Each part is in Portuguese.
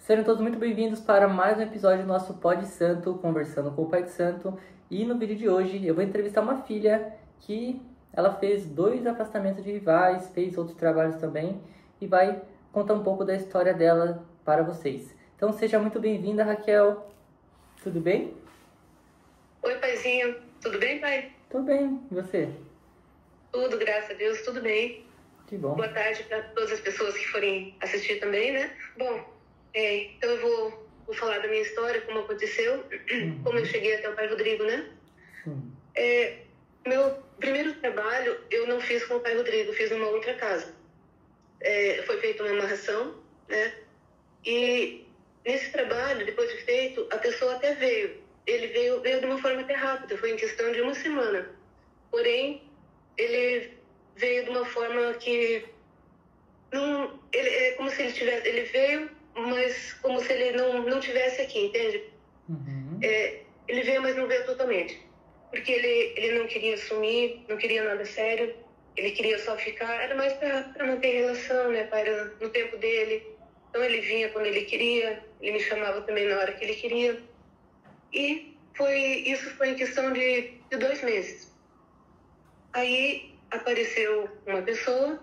Sejam todos muito bem-vindos para mais um episódio do nosso Pod Santo, conversando com o Pai de Santo. E no vídeo de hoje eu vou entrevistar uma filha que ela fez 2 afastamentos de rivais, fez outros trabalhos também e vai contar um pouco da história dela para vocês. Então seja muito bem-vinda, Raquel. Tudo bem? Oi, paizinho. Tudo bem, pai? Tudo bem. E você? Tudo, graças a Deus, tudo bem. Que bom. Boa tarde para todas as pessoas que forem assistir também, né? Bom, então eu vou falar da minha história, como aconteceu, como eu cheguei até o pai Rodrigo, né? Sim. Meu primeiro trabalho eu não fiz com o pai Rodrigo, fiz numa outra casa. Foi feita uma amarração, né? E nesse trabalho, depois de feito, a pessoa até veio. Ele veio de uma forma até rápida, foi em questão de 1 semana. Porém, ele veio de uma forma que não, é como se ele tivesse, ele veio, mas como se ele não tivesse aqui, entende? Uhum. Ele veio, mas não veio totalmente, porque ele não queria assumir, não queria nada sério, ele queria só ficar, era mais para manter relação, né, para no tempo dele. Então ele vinha quando ele queria, ele me chamava também na hora que ele queria, e isso foi em questão de 2 meses. Aí apareceu uma pessoa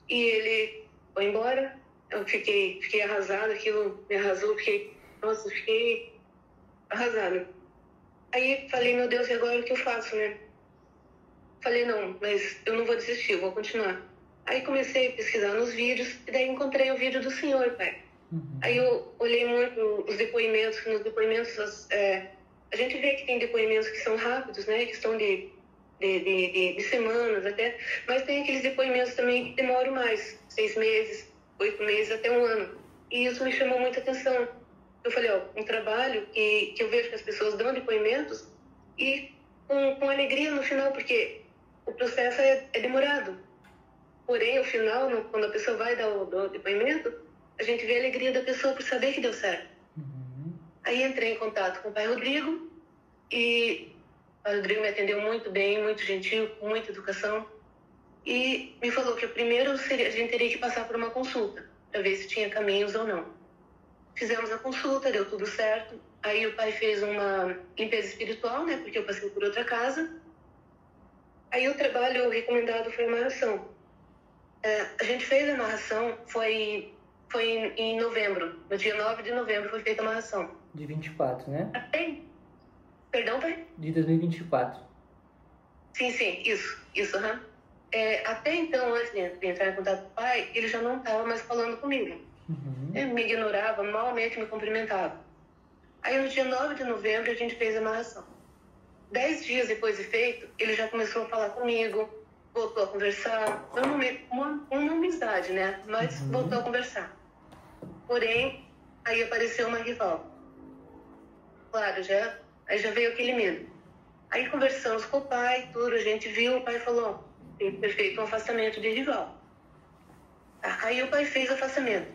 e ele foi embora. Eu fiquei arrasada, aquilo me arrasou, fiquei arrasada. Aí falei, meu Deus, e agora o que eu faço, né? Falei, não, mas eu não vou desistir, eu vou continuar. Aí comecei a pesquisar nos vídeos e daí encontrei o vídeo do senhor, pai. Uhum. Aí eu olhei muito os depoimentos, nos depoimentos a gente vê que tem depoimentos que são rápidos, né? Questão de semanas até, mas tem aqueles depoimentos também que demoram mais, 6 meses, 8 meses, até 1 ano. E isso me chamou muita atenção. Eu falei, um trabalho que eu vejo que as pessoas dão depoimentos e com alegria no final, porque o processo é demorado. Porém, ao final, quando a pessoa vai dar o depoimento, a gente vê a alegria da pessoa por saber que deu certo. Uhum. Aí entrei em contato com o pai Rodrigo e o pai Rodrigo me atendeu muito bem, muito gentil, com muita educação. E me falou que primeiro a gente teria que passar por uma consulta, para ver se tinha caminhos ou não. Fizemos a consulta, deu tudo certo. Aí o pai fez uma limpeza espiritual, né, porque eu passei por outra casa. Aí o trabalho recomendado foi a amarração. A gente fez a amarração, foi em novembro, no dia 9 de novembro foi feita a amarração. De 24, né? Perdão, pai? De 2024. Sim, isso, aham. Até então, antes de entrar em contato com o pai, ele já não estava mais falando comigo. Uhum. Ele me ignorava, malmente me cumprimentava. Aí no dia 9 de novembro a gente fez a amarração. 10 dias depois de feito, ele já começou a falar comigo, voltou a conversar, normalmente uma amizade, né? Mas voltou a conversar. Porém, aí apareceu uma rival. Claro, aí já veio aquele medo. Aí conversamos com o pai, tudo, a gente viu, o pai falou, tem que ter feito um afastamento de rival. Aí o pai fez o afastamento.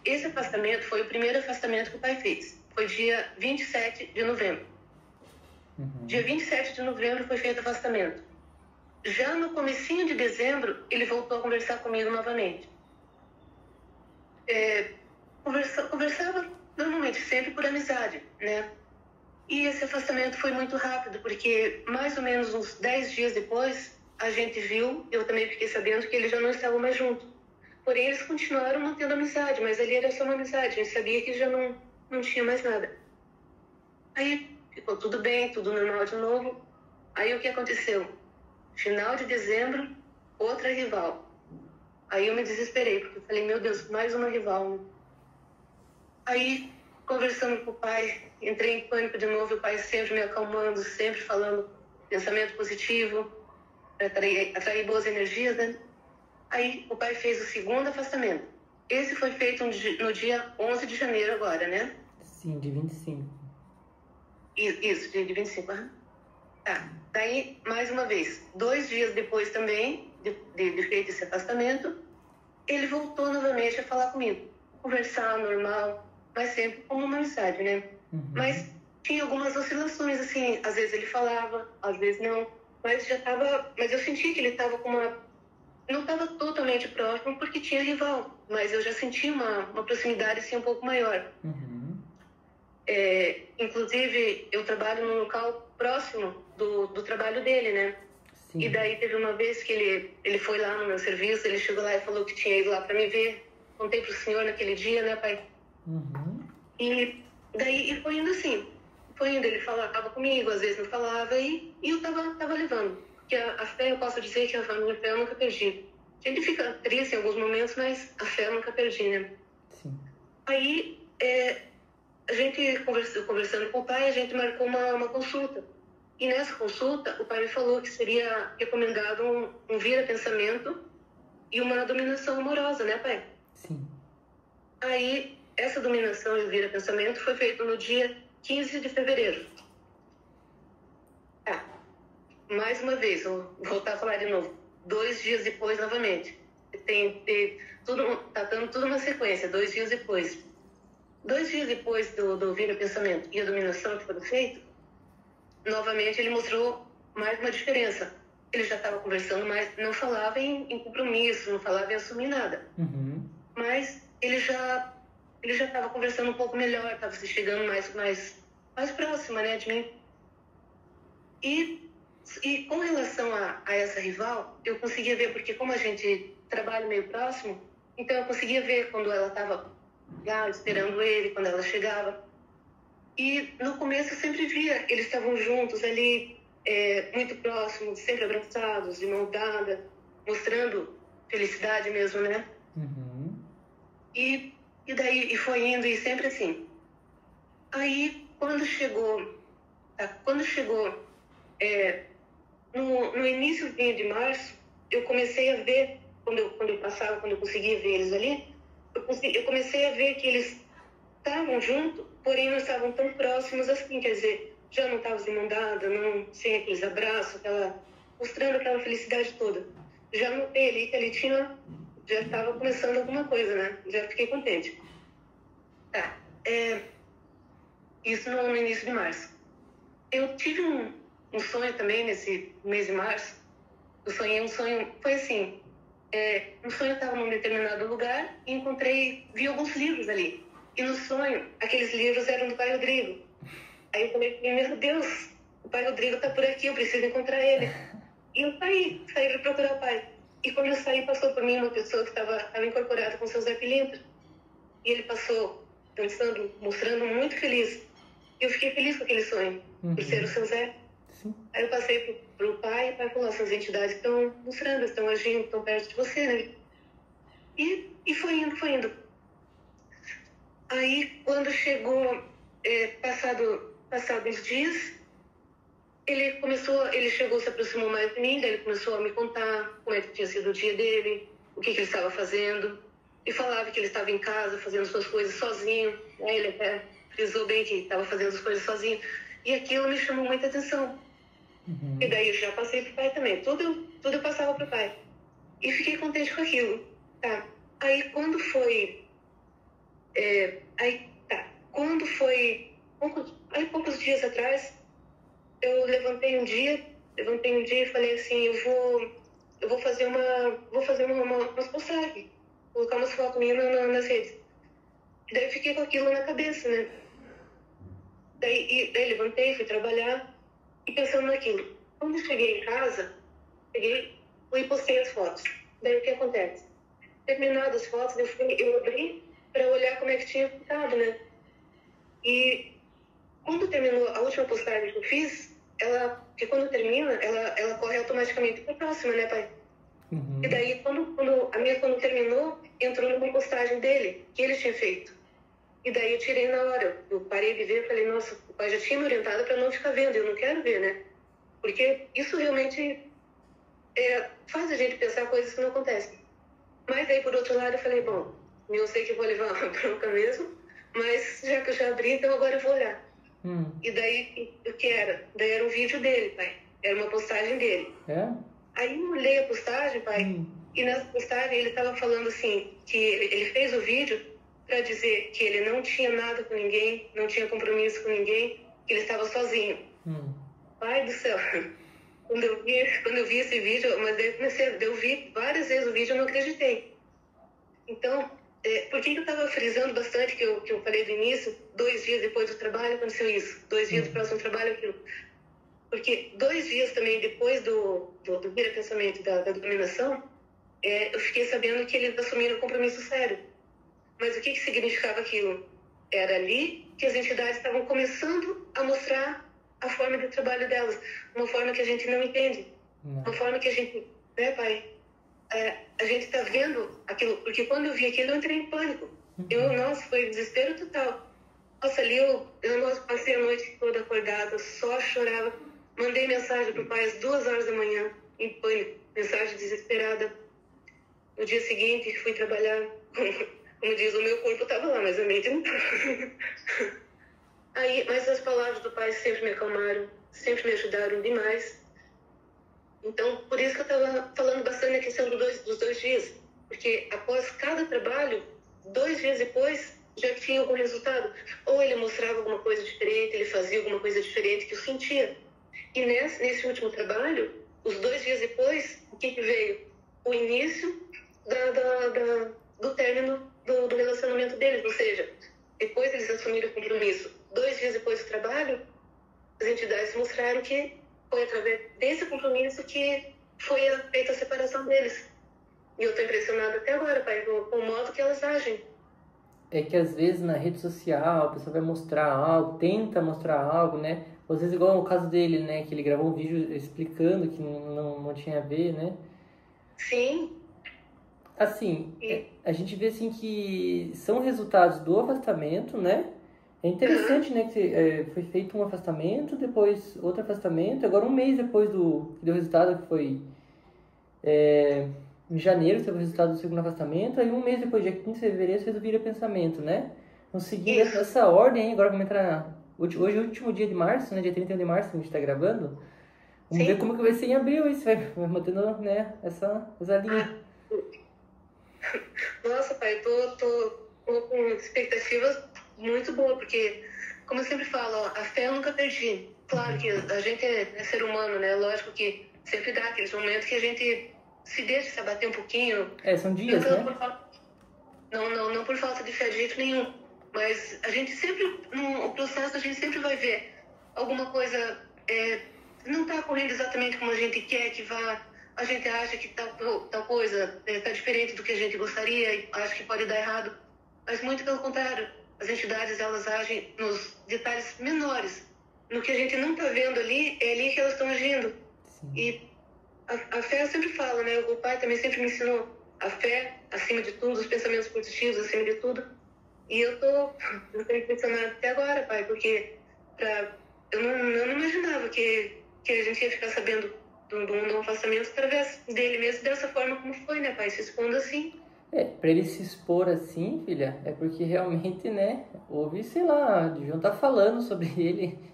Esse afastamento foi o primeiro afastamento que o pai fez. Foi dia 27 de novembro. Uhum. Dia 27 de novembro foi feito o afastamento. Já no comecinho de dezembro, ele voltou a conversar comigo novamente. Conversava normalmente, sempre por amizade, né? E esse afastamento foi muito rápido, porque mais ou menos uns 10 dias depois, a gente viu, eu também fiquei sabendo que eles já não estavam mais juntos. Porém, eles continuaram mantendo amizade, mas ali era só uma amizade, a gente sabia que já não tinha mais nada. Aí ficou tudo bem, tudo normal de novo. Aí o que aconteceu? Final de dezembro, outra rival. Aí eu me desesperei, porque eu falei, meu Deus, mais uma rival. Aí, conversando com o pai, entrei em pânico de novo, o pai sempre me acalmando, sempre falando pensamento positivo, para atrair boas energias, né? Aí o pai fez o segundo afastamento. Esse foi feito no dia 11 de janeiro agora, né? Sim, de 25. Isso, de 25. Tá. Daí, mais uma vez, 2 dias depois também de feito esse afastamento, ele voltou novamente a falar comigo. Conversar normal, mas sempre como uma amizade, né? Uhum. Mas tinha algumas oscilações, assim, às vezes ele falava, às vezes não. Mas eu senti que ele estava com uma não estava totalmente próximo porque tinha rival, mas eu já senti uma proximidade assim um pouco maior. Inclusive, eu trabalho num local próximo do trabalho dele, né? Sim. E daí teve uma vez que ele foi lá no meu serviço, ele chegou lá e falou que tinha ido lá para me ver. Contei pro senhor naquele dia, né, pai? E daí foi indo assim. Foi indo, ele falava comigo, às vezes não falava, e eu tava levando. Porque a fé, eu posso dizer que a minha fé eu nunca perdi. A gente fica triste em alguns momentos, mas a fé eu nunca perdi, né? Sim. Aí, a gente conversando com o pai, a gente marcou uma consulta. E nessa consulta, o pai me falou que seria recomendado um vira-pensamento e uma dominação amorosa, né, pai? Sim. Aí, essa dominação e o vira-pensamento foi feito no dia 15 de fevereiro. Mais uma vez, vou voltar a falar de novo. 2 dias depois, novamente. Tá dando tudo uma sequência, 2 dias depois. 2 dias depois do vira-pensamento e a dominação que foi feito, novamente ele mostrou mais uma diferença. Ele já estava conversando, mas não falava em compromisso, não falava em assumir nada. Mas ele já estava conversando um pouco melhor, estava se chegando mais próxima, né, de mim. E com relação a essa rival, eu conseguia ver, porque como a gente trabalha meio próximo, então eu conseguia ver quando ela estava lá esperando ele, quando ela chegava. E no começo eu sempre via, eles estavam juntos ali, muito próximos, sempre abraçados, de mão dada, mostrando felicidade mesmo, né? E daí foi indo, e sempre assim. Aí, quando chegou no iníciozinho de março, eu comecei a ver, quando eu conseguia ver eles ali, eu comecei a ver que eles estavam juntos, porém não estavam tão próximos assim, quer dizer, já não estavam de mão dada, não, sem aqueles abraços, mostrando aquela felicidade toda. Já notei ali que ele já estava começando alguma coisa, né? Já fiquei contente. Isso no início de março. Eu tive um sonho também nesse mês de março. Eu sonhei um sonho, foi assim, no sonho eu estava num determinado lugar e vi alguns livros ali. E no sonho, aqueles livros eram do pai Rodrigo. Aí eu falei, meu Deus, o pai Rodrigo está por aqui, eu preciso encontrar ele. E eu saí para procurar o pai. E quando eu saí, passou por mim uma pessoa que estava incorporada com o seu Zé Pilintra. E ele passou dançando, mostrando muito feliz. E eu fiquei feliz com aquele sonho, por ser o seu Zé. Sim. Aí eu passei pro pai, e o pai falou, essas entidades estão mostrando, estão agindo, estão perto de você, né? E foi indo. Aí, quando chegou, passados dias, ele chegou, se aproximou mais de mim, daí ele começou a me contar como é que tinha sido o dia dele, o que ele estava fazendo, e falava que ele estava em casa fazendo suas coisas sozinho, né? Ele até frisou bem que estava fazendo as coisas sozinho, e aquilo me chamou muita atenção. E daí eu já passei pro pai também, tudo eu passava pro pai, e fiquei contente com aquilo, tá? Aí quando foi, poucos dias atrás, eu levantei um dia e falei assim, eu vou fazer umas postagens, colocar umas fotos minhas nas redes. E daí eu fiquei com aquilo na cabeça, né? Daí levantei, fui trabalhar e pensando naquilo. Quando eu cheguei em casa, fui e postei as fotos. Daí o que acontece? Terminadas as fotos, eu abri para olhar como é que tinha ficado, né? E quando terminou a última postagem que eu fiz, que quando termina, ela corre automaticamente para a próxima, né, pai? E daí, quando terminou, entrou numa postagem dele, que ele tinha feito. E daí eu tirei na hora. Eu parei de ver e falei, nossa, o pai já tinha me orientado para não ficar vendo, eu não quero ver, né? Porque isso realmente faz a gente pensar coisas que não acontecem. Mas aí, por outro lado, eu falei, bom, eu sei que vou levar uma bronca mesmo, mas já que eu já abri, então agora eu vou olhar. E daí, o que era? Daí era um vídeo dele, pai. Era uma postagem dele. Aí eu olhei a postagem, pai, e nessa postagem ele estava falando assim, que ele fez o vídeo para dizer que ele não tinha nada com ninguém, não tinha compromisso com ninguém, que ele estava sozinho. Pai do céu. quando eu vi esse vídeo, mas daí eu vi várias vezes o vídeo e eu não acreditei. Então, por que eu estava frisando bastante que eu falei do início, 2 dias depois do trabalho aconteceu isso, 2 dias do próximo trabalho aquilo? Porque 2 dias também depois do vira-pensamento da dominação, eu fiquei sabendo que eles assumiram um compromisso sério. Mas o que significava aquilo? Era ali que as entidades estavam começando a mostrar a forma de trabalho delas, uma forma que a gente não entende, uma forma que a gente, né, pai? A gente está vendo aquilo, porque quando eu vi aquilo eu entrei em pânico. Nossa, foi desespero total. Nossa, ali eu passei a noite toda acordada, só chorava. Mandei mensagem pro pai às 2 horas da manhã, em pânico, mensagem desesperada. No dia seguinte, fui trabalhar, como diz, o meu corpo estava lá, mas a mente não estava. Mas as palavras do pai sempre me acalmaram, sempre me ajudaram demais. Então, por isso que eu estava falando bastante na questão dos 2 dias. Porque após cada trabalho, 2 dias depois, já tinha algum resultado. Ou ele mostrava alguma coisa diferente, ele fazia alguma coisa diferente que eu sentia. E nesse último trabalho, os 2 dias depois, o que veio? O início do término do relacionamento deles. Ou seja, depois eles assumiram o compromisso. 2 dias depois do trabalho, as entidades mostraram que foi através desse compromisso que foi feita a separação deles. E eu estou impressionada até agora, pai, com o modo que elas agem. É que às vezes na rede social a pessoa vai mostrar algo, tenta mostrar algo, né? Às vezes igual o caso dele, né? Que ele gravou um vídeo explicando que não tinha a ver, né? Sim. Assim, a gente vê assim que são resultados do afastamento, né? É interessante, né, que foi feito um afastamento, depois outro afastamento, agora um mês depois que deu o resultado, que foi em janeiro, teve o resultado do segundo afastamento, aí um mês depois, dia 15 de fevereiro, fez o vira-pensamento, né? Então, seguindo essa ordem, agora vamos entrar hoje é o último dia de março, né, dia 31 de março, que a gente está gravando. Vamos ver como que vai ser em abril, isso vai mantendo, né, essa linha. Nossa, pai, eu tô com expectativas muito boas, porque, como eu sempre falo, ó, a fé eu nunca perdi. Claro que a gente é ser humano, né? Lógico que sempre dá aqueles momentos que a gente se deixa se abater um pouquinho. São dias, nunca né? Não por falta de fé de jeito nenhum. Mas a gente sempre, no processo, a gente sempre vai ver alguma coisa não está correndo exatamente como a gente quer que vá. A gente acha que tal coisa está diferente do que a gente gostaria e acha que pode dar errado. Mas muito pelo contrário. As entidades, elas agem nos detalhes menores. No que a gente não está vendo ali, é ali que elas estão agindo. Sim. E a fé eu sempre falo, né? O pai também sempre me ensinou a fé acima de tudo, os pensamentos positivos acima de tudo. E eu tô impressionada até agora, pai, porque eu não imaginava que a gente ia ficar sabendo do afastamento através dele mesmo, dessa forma como foi, né, pai? Se expondo assim. Pra ele se expor assim, filha, é porque realmente, né, houve, sei lá, deviam estar falando sobre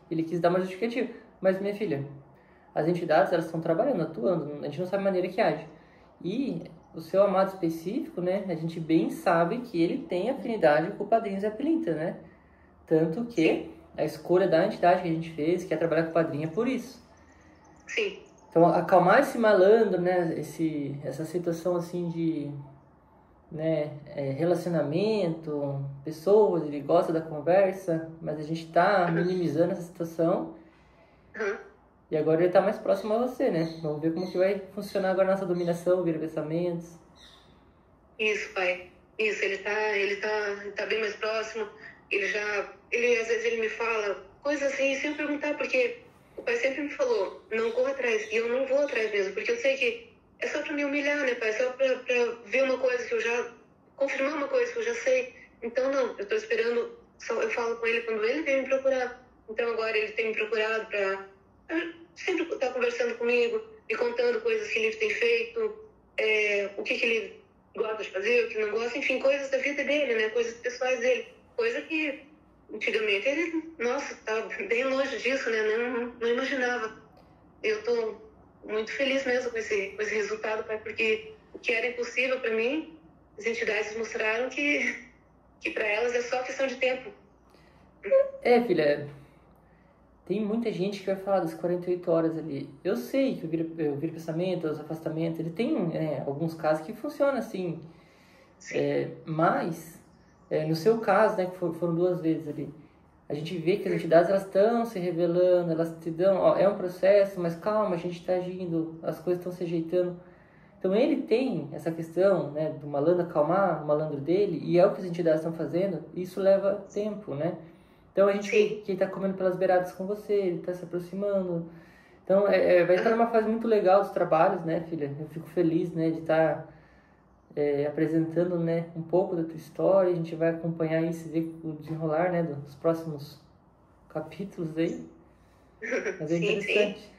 ele quis dar uma justificativa. Mas, minha filha, as entidades, elas estão trabalhando, atuando, a gente não sabe a maneira que age. E o seu amado específico, né, a gente bem sabe que ele tem afinidade com o padrinho Zé Pilintra, né? Tanto que Sim. a escolha da entidade que a gente fez, que é trabalhar com o padrinho, é por isso. Sim. Então, acalmar esse malandro, né, essa situação assim de... né, relacionamento, pessoas, ele gosta da conversa, mas a gente tá minimizando essa situação. E agora ele tá mais próximo a você, né? Vamos ver como que vai funcionar agora a nossa dominação, vira-pensamentos. Isso, pai. Isso, ele tá bem mais próximo. Às vezes ele me fala coisas assim, sem perguntar, porque o pai sempre me falou, não corra atrás. E eu não vou atrás mesmo, porque eu sei que é só pra me humilhar, né, pai? É só pra ver uma coisa que eu já... confirmar uma coisa que eu já sei. Então, não, eu tô esperando... eu falo com ele quando ele vem me procurar. Então, agora ele tem me procurado pra... sempre tá conversando comigo, me contando coisas que ele tem feito, o que ele gosta de fazer, o que não gosta. Enfim, coisas da vida dele, né? Coisas pessoais dele. Coisa que, antigamente, ele... nossa, tá bem longe disso, né? Não imaginava. Eu tô muito feliz mesmo com esse resultado, pai, porque o que era impossível para mim, as entidades mostraram que para elas é só questão de tempo. Filha, tem muita gente que vai falar das 48 horas ali. Eu sei que o vira pensamento, os afastamentos, ele tem alguns casos que funcionam assim. Mas, no seu caso, né, que foram 2 vezes ali, a gente vê que as entidades elas estão se revelando, elas te dão, ó, é um processo, mas calma, a gente está agindo, as coisas estão se ajeitando. Então ele tem essa questão, né, do malandro acalmar o malandro dele, e é o que as entidades estão fazendo, e isso leva tempo, né? Então a gente vê que ele está comendo pelas beiradas com você, ele está se aproximando. Então vai estar numa fase muito legal dos trabalhos, né, filha? Eu fico feliz, né, de estar apresentando, né, um pouco da tua história. A gente vai acompanhar isso e ver o desenrolar, né, dos próximos capítulos aí. Mas é interessante. Sim.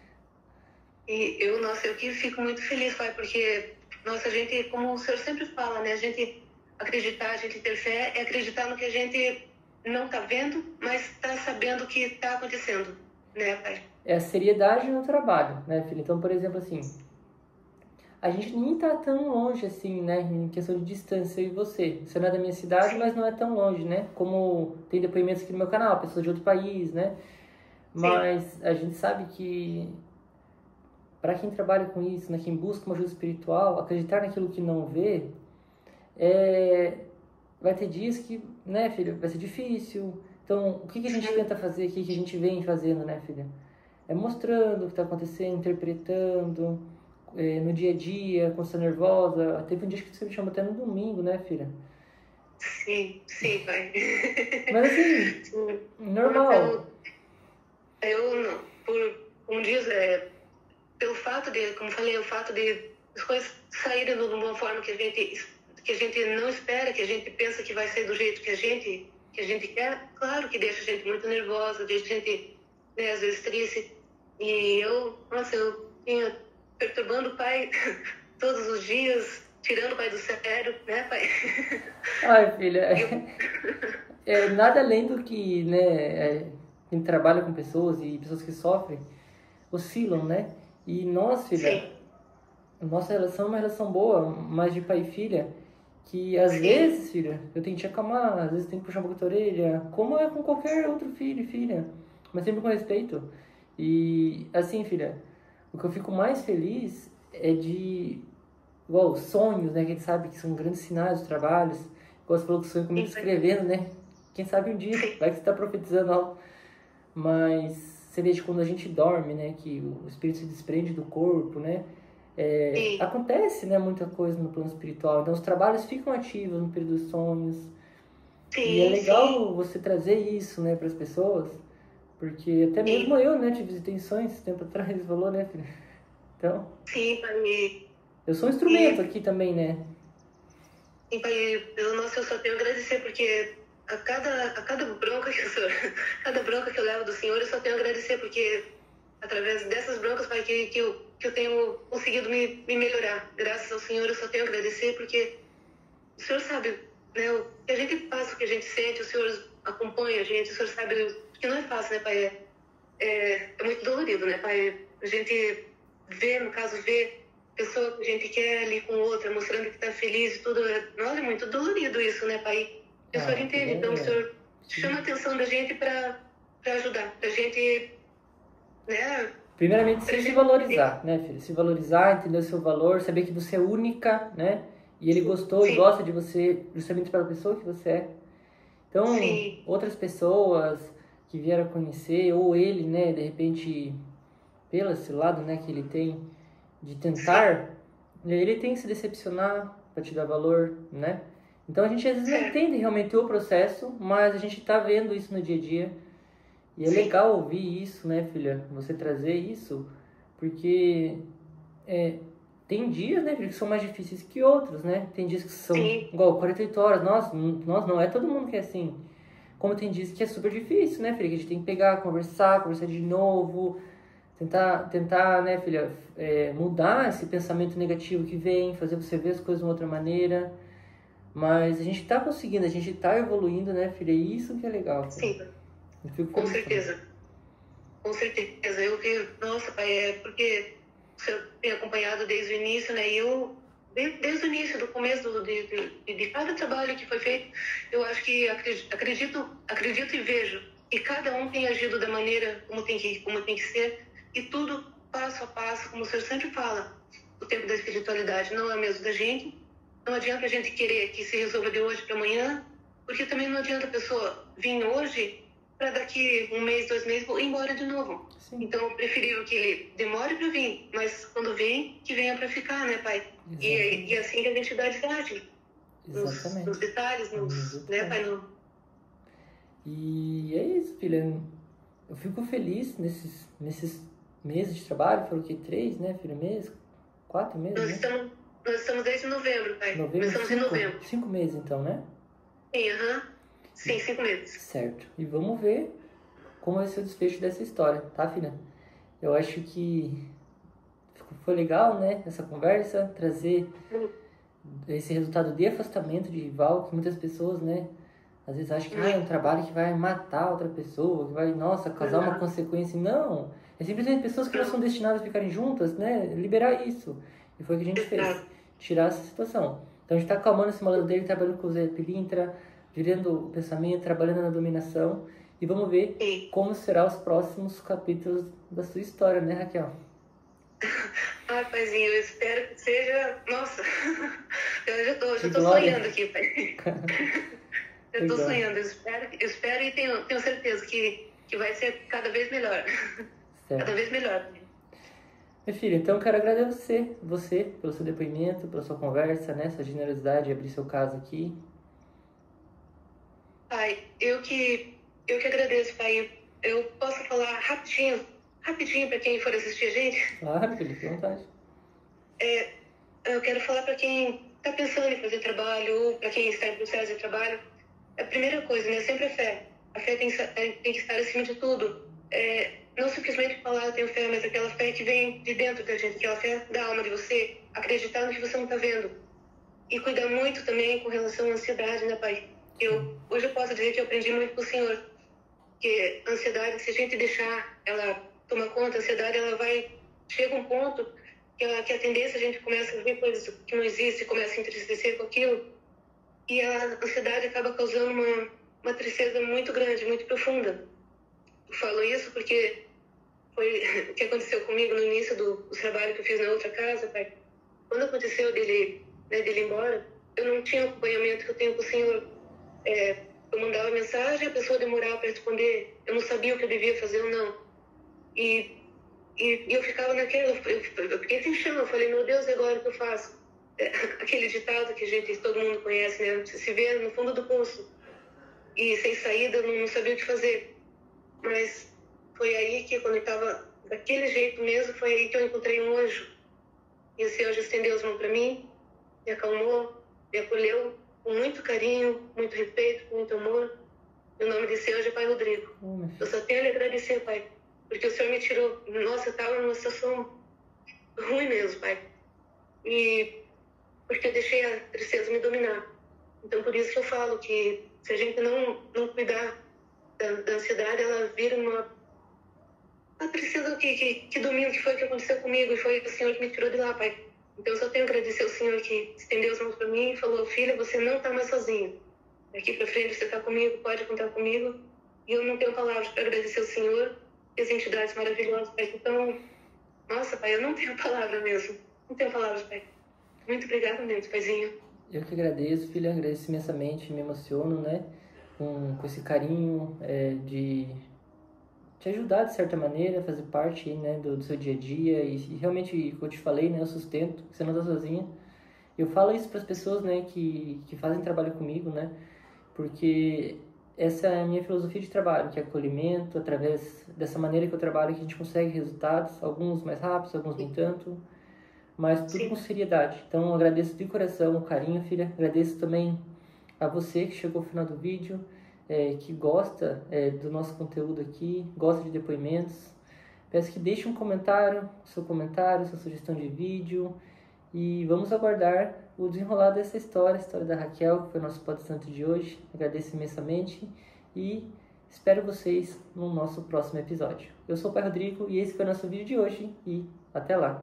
E eu que fico muito feliz, pai, porque, nossa, a gente, como o senhor sempre fala, né, a gente acreditar, a gente ter fé é acreditar no que a gente não tá vendo, mas tá sabendo o que tá acontecendo, né, pai? É a seriedade no trabalho, né, filha? Então, por exemplo, assim, a gente nem tá tão longe assim, né, em questão de distância, eu e você. Você não é da minha cidade, mas não é tão longe, né? Como tem depoimentos aqui no meu canal, pessoas de outro país, né? Mas a gente sabe que para quem trabalha com isso, né, quem busca uma ajuda espiritual, acreditar naquilo que não vê, vai ter dias que, né, filha, vai ser difícil. Então, o que a gente tenta fazer aqui, que a gente vem fazendo, né, filha? É mostrando o que está acontecendo, interpretando, no dia a dia, quando você está nervosa. Teve um dia que você me chamou até no domingo, né, filha? Sim, pai. Mas assim, normal. Eu por um dia, pelo fato de, como falei, o fato de as coisas saírem de uma forma que a gente não espera, que a gente pensa que vai ser do jeito que a gente quer, claro que deixa a gente muito nervosa, deixa a gente, né, às vezes triste. E eu tinha perturbando o pai todos os dias, tirando o pai do sério, né, pai? Ai, filha, nada além do que, né, quem trabalha com pessoas e pessoas que sofrem, oscilam, né? E nós, filha, nossa relação é uma relação boa, mais de pai e filha, que às vezes, filha, eu tenho que te acalmar, às vezes tem que puxar um pouco a tua orelha, como é com qualquer outro filho e filha, mas sempre com respeito. E assim, filha, o que eu fico mais feliz é de, igual, sonhos, né, que a gente sabe que são grandes sinais dos trabalhos, igual você falou que sonho comigo escrevendo, né? Quem sabe um dia, vai que você está profetizando algo. Mas você vê quando a gente dorme, né, que o espírito se desprende do corpo, né? Acontece, né, muita coisa no plano espiritual. Então os trabalhos ficam ativos no período dos sonhos. E é legal você trazer isso, né, para as pessoas, porque até mesmo eu, né, te visitei em sonhos esse tempo atrás, falou, né, filha? Então. Sim, pai. Eu sou um instrumento aqui também, né? Sim, pai. Nossa, eu só tenho a agradecer, porque a cada bronca cada bronca que eu levo do Senhor, eu só tenho a agradecer, porque através dessas broncas, pai, que eu tenho conseguido me melhorar. Graças ao Senhor, eu só tenho a agradecer, porque o Senhor sabe, né, o que a gente passa, o que a gente sente, o Senhor acompanha a gente, o Senhor sabe que não é fácil, né, pai? É muito dolorido, né, pai? A gente vê, no caso, pessoa que a gente quer ali com outra, mostrando que tá feliz e tudo. Olha, é muito dolorido isso, né, pai? O Senhor entende, então o Senhor chama a atenção da gente para ajudar, pra gente, né? Primeiramente, se valorizar, né, filho? Se valorizar, entender o seu valor, saber que você é única, né? E ele gostou e gosta de você justamente pela pessoa que você é. Então, outras pessoas que vieram conhecer, ou ele, né, de repente, pelo esse lado, né, que ele tem de tentar, ele tem que se decepcionar para te dar valor, né? Então a gente às vezes não entende realmente o processo, mas a gente tá vendo isso no dia a dia. E é legal ouvir isso, né, filha? Você trazer isso, porque tem dias, né, filha, que são mais difíceis que outros, né? Tem dias que são igual 48 horas. Nós não é todo mundo que é assim. Como tem dias que é super difícil, né, filha? Que a gente tem que pegar, conversar de novo, tentar, né, filha, mudar esse pensamento negativo que vem, fazer você ver as coisas de uma outra maneira. Mas a gente tá conseguindo, a gente tá evoluindo, né, filha? E isso que é legal. Filha. Sim, com certeza. Com certeza. Eu que, nossa, pai, porque você tem acompanhado desde o início, né? E eu, desde o início, do começo de cada trabalho que foi feito, eu acho que acredito e vejo E cada um tem agido da maneira como tem que ser, e tudo passo a passo, como o senhor sempre fala. O tempo da espiritualidade não é o mesmo da gente. Não adianta a gente querer que se resolva de hoje para amanhã, porque também não adianta a pessoa vir hoje para daqui 1 mês, 2 meses, ir embora de novo. Sim. Então, eu preferível que ele demore para vir, mas quando vem, que venha para ficar, né, pai? E assim que a gente dá desgaste. Nos detalhes, né, pai? E é isso, filha. Eu fico feliz nesses meses de trabalho. Foram o quê? 3, né, filha? Meses? 4 meses, né? Nós estamos desde novembro, pai. Começamos em novembro. 5 meses, então, né? Sim, Sim, 5 meses. Certo. E vamos ver como vai ser o desfecho dessa história, tá, filha? Eu acho que foi legal, né, essa conversa, trazer esse resultado de afastamento de rival, que muitas pessoas, né, às vezes acham que é um trabalho que vai matar outra pessoa, que vai, nossa, causar uma consequência. Não, é simplesmente pessoas que não são destinadas a ficarem juntas, né, liberar isso. E foi o que a gente fez, tirar essa situação. Então a gente tá acalmando esse malandro dele, trabalhando com o Zé Pilintra, virando o pensamento, trabalhando na dominação. E vamos ver como serão os próximos capítulos da sua história, né, Raquel? Ah, paizinho, eu espero que seja... Nossa, eu já tô sonhando aqui, pai. Eu tô sonhando, eu espero e tenho certeza que vai ser cada vez melhor. Certo. Cada vez melhor. Meu filho, então eu quero agradecer você pelo seu depoimento, pela sua conversa, né, sua generosidade de abrir seu caso aqui. Pai, eu que agradeço, pai. Eu posso falar rapidinho para quem for assistir a gente? Claro, filho, fique à vontade. Eu quero falar para quem está pensando em fazer trabalho ou para quem está em processo de trabalho. A primeira coisa, né, sempre a fé. A fé tem que estar acima de tudo. Não simplesmente falar eu tenho fé, mas aquela fé que vem de dentro da gente, aquela fé da alma de você, acreditar no que você não está vendo. E cuidar muito também com relação à ansiedade, né, pai? Hoje eu posso dizer que eu aprendi muito com o Senhor, que a ansiedade, se a gente deixar ela tomar conta, a ansiedade, chega um ponto que a tendência a gente começa a ver coisas que não existem, começa a entristecer com aquilo, e a ansiedade acaba causando uma tristeza muito grande, muito profunda. Eu falo isso porque foi o que aconteceu comigo no início do trabalho que eu fiz na outra casa, pai. Quando aconteceu dele ir embora, eu não tinha o acompanhamento que eu tenho com o Senhor. Eu mandava mensagem, a pessoa demorava para responder, eu não sabia o que eu devia fazer ou não. E eu ficava naquela, eu fiquei sem chão, eu falei, meu Deus, e agora o que eu faço? Aquele ditado que todo mundo conhece, né? Você se vê no fundo do poço e sem saída, eu não sabia o que fazer. Mas foi aí que, quando eu estava daquele jeito mesmo, foi aí que eu encontrei um anjo. E esse anjo estendeu as mãos para mim, me acalmou, me acolheu com muito carinho, muito respeito, com muito amor. E o nome desse anjo é Pai Rodrigo. Eu só tenho a lhe agradecer, Pai, porque o Senhor me tirou. Nossa, eu estava numa situação ruim mesmo, Pai. E porque eu deixei a tristeza me dominar. Então, por isso que eu falo que se a gente não cuidar da ansiedade, ela vira uma tristeza que domina, que foi o que aconteceu comigo, e foi o Senhor que me tirou de lá, Pai. Então, eu só tenho a agradecer ao Senhor que estendeu as mãos para mim e falou, filha, você não está mais sozinha. Daqui para frente você está comigo, pode contar comigo. E eu não tenho palavras para agradecer ao Senhor e as entidades maravilhosas, Pai. Então, nossa, Pai, eu não tenho palavra mesmo. Não tenho palavras, Pai. Muito obrigada mesmo, Paizinho. Eu que agradeço, filha, agradeço imensamente, me emociono, né, com esse carinho de te ajudar de certa maneira, fazer parte, né, do seu dia a dia e realmente, como eu te falei, né, eu sustento, você não está sozinha. Eu falo isso para as pessoas, né, que fazem trabalho comigo, né, porque essa é a minha filosofia de trabalho, que é acolhimento, através dessa maneira que eu trabalho, que a gente consegue resultados, alguns mais rápidos, alguns nem tanto, mas tudo com seriedade. Então, eu agradeço de coração o carinho, filha. Agradeço também a você que chegou ao final do vídeo, que gosta do nosso conteúdo aqui, gosta de depoimentos. Peço que deixe um comentário, sua sugestão de vídeo, e vamos aguardar o desenrolar dessa história, a história da Raquel, que foi o nosso Pode Santo de hoje. Agradeço imensamente e espero vocês no nosso próximo episódio. Eu sou o Pai Rodrigo e esse foi o nosso vídeo de hoje e até lá!